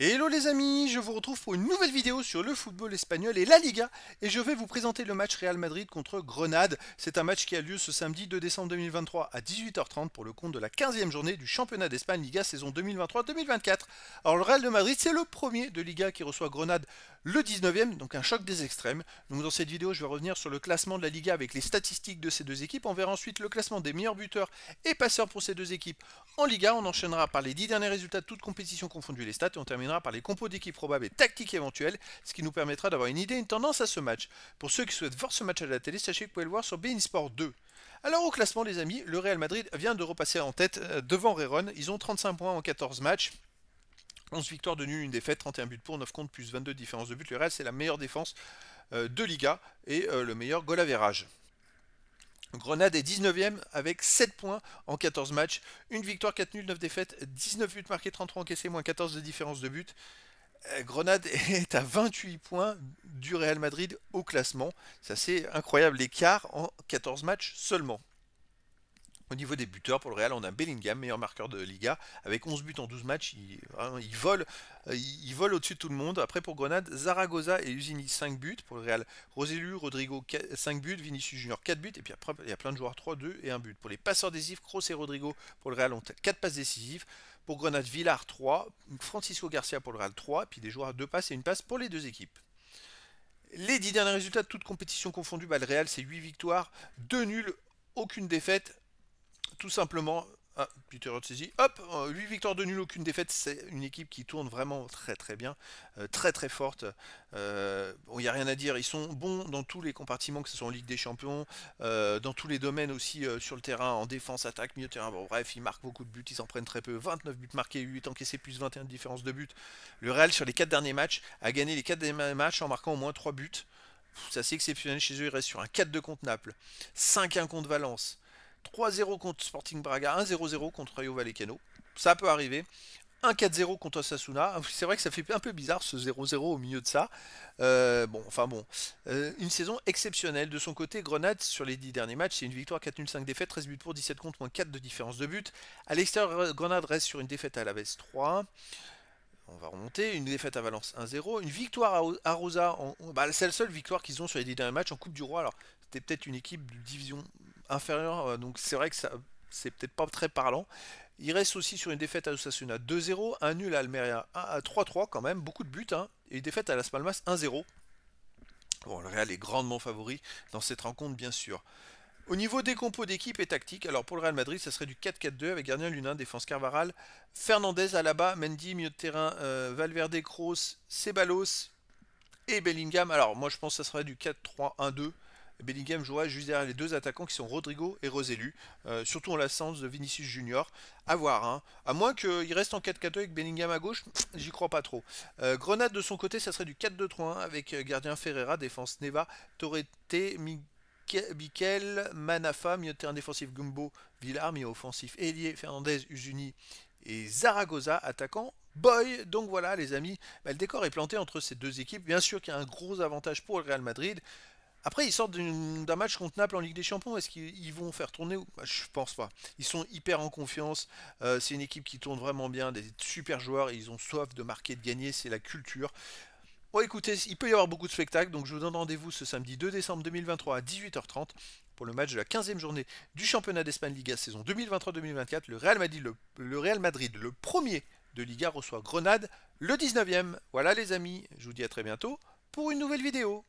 Hello les amis, je vous retrouve pour une nouvelle vidéo sur le football espagnol et la Liga et je vais vous présenter le match Real Madrid contre Grenade. C'est un match qui a lieu ce samedi 2 décembre 2023 à 18h30 pour le compte de la 15e journée du championnat d'Espagne Liga saison 2023-2024. Alors le Real de Madrid c'est le premier de Liga qui reçoit Grenade le 19e, donc un choc des extrêmes. Donc dans cette vidéo je vais revenir sur le classement de la Liga avec les statistiques de ces deux équipes. On verra ensuite le classement des meilleurs buteurs et passeurs pour ces deux équipes en Liga. On enchaînera par les 10 derniers résultats de toutes compétitions confondues les stats et on terminera par les compos d'équipes probables et tactiques éventuelles, ce qui nous permettra d'avoir une idée, une tendance à ce match. Pour ceux qui souhaitent voir ce match à la télé, sachez que vous pouvez le voir sur beIN Sport 2. Alors au classement les amis, le Real Madrid vient de repasser en tête devant Rayron. Ils ont 35 points en 14 matchs. 11 victoires de nul, une défaite, 31 buts pour, 9 contre, plus 22 différences de but. Le Real, c'est la meilleure défense de Liga et le meilleur goal average. Grenade est 19e avec 7 points en 14 matchs. Une victoire, 4 nuls, 9 défaites, 19 buts marqués, 33 encaissés, moins 14 de différence de but. Grenade est à 28 points du Real Madrid au classement. C'est assez incroyable l'écart en 14 matchs seulement. Au niveau des buteurs, pour le Real, on a Bellingham, meilleur marqueur de Liga, avec 11 buts en 12 matchs. Il vole au-dessus de tout le monde. Après, pour Grenade, Zaragoza et Usini, 5 buts. Pour le Real, Roselu, Rodrigo, 5 buts. Vinicius Junior, 4 buts. Et puis après, il y a plein de joueurs, 3, 2 et 1 but. Pour les passeurs décisifs, Kroos et Rodrigo, pour le Real, ont 4 passes décisives. Pour Grenade, Villar, 3. Francisco Garcia, pour le Real, 3. Et puis des joueurs à 2 passes et une passe pour les deux équipes. Les 10 derniers résultats de toutes compétitions confondues, le Real, c'est 8 victoires, 2 nuls, aucune défaite. Tout simplement, petite erreur de saisie, hop, 8 victoires de nul, aucune défaite, c'est une équipe qui tourne vraiment très très bien, très très forte, il n'y a rien à dire, ils sont bons dans tous les compartiments, que ce soit en Ligue des Champions, dans tous les domaines aussi sur le terrain, en défense, attaque, milieu de terrain, bon, bref, ils marquent beaucoup de buts, ils en prennent très peu, 29 buts marqués, 8 encaissés, plus 21 de différence de but. Le Real sur les 4 derniers matchs a gagné les 4 derniers matchs en marquant au moins 3 buts, c'est assez exceptionnel chez eux, ils restent sur un 4-2 contre Naples, 5-1 contre Valence, 3-0 contre Sporting Braga, 1-0-0 contre Rayo Vallecano. Ça peut arriver. 1-4-0 contre Osasuna. C'est vrai que ça fait un peu bizarre ce 0-0 au milieu de ça. Une saison exceptionnelle. De son côté, Grenade, sur les 10 derniers matchs, c'est une victoire, 4 nuls, 5 défaites, 13 buts pour, 17 contre, moins 4 de différence de but. À l'extérieur, Grenade reste sur une défaite à Alaves 3-1. On va remonter, une défaite à Valence 1-0, une victoire à Rosa, c'est la seule victoire qu'ils ont sur les 10 derniers matchs en Coupe du Roi. Alors c'était peut-être une équipe de division inférieure, donc c'est vrai que ça c'est peut-être pas très parlant. Il reste aussi sur une défaite à Osasuna 2-0, un nul à Almeria 3-3 quand même, beaucoup de buts, hein, et une défaite à Las Palmas 1-0. Bon, le Real est grandement favori dans cette rencontre bien sûr. Au niveau des compos d'équipe et tactique, alors pour le Real Madrid, ça serait du 4-4-2 avec gardien Lunin, défense Carvaral, Fernandez, Alaba, Mendy, milieu de terrain, Valverde, Kroos, Ceballos et Bellingham. Alors moi je pense que ça serait du 4-3-1-2. Bellingham jouera juste derrière les deux attaquants qui sont Rodrigo et Roselu, surtout en l'absence de Vinicius Junior. À voir, hein. À moins qu'il reste en 4-4-2 avec Bellingham à gauche, j'y crois pas trop. Grenade de son côté, ça serait du 4-2-3-1 avec gardien Ferreira, défense Neva, Torrete, Mikel, Manafa, milieu de terrain défensif Gumbo, Villar, milieu offensif Elie, Fernandez, Usuni et Zaragoza, attaquant Boy. Donc voilà les amis, le décor est planté entre ces deux équipes. Bien sûr qu'il y a un gros avantage pour le Real Madrid. Après, ils sortent d'un match contre Naples en Ligue des Champions. Est-ce qu'ils vont faire tourner? Je pense pas. Ils sont hyper en confiance. C'est une équipe qui tourne vraiment bien, des super joueurs. Et ils ont soif de marquer, de gagner. C'est la culture. Bon, écoutez, il peut y avoir beaucoup de spectacles. Donc, je vous donne rendez-vous ce samedi 2 décembre 2023 à 18h30 pour le match de la 15e journée du championnat d'Espagne Liga saison 2023-2024. Le Real Madrid, le premier de Liga, reçoit Grenade, le 19e. Voilà, les amis. Je vous dis à très bientôt pour une nouvelle vidéo.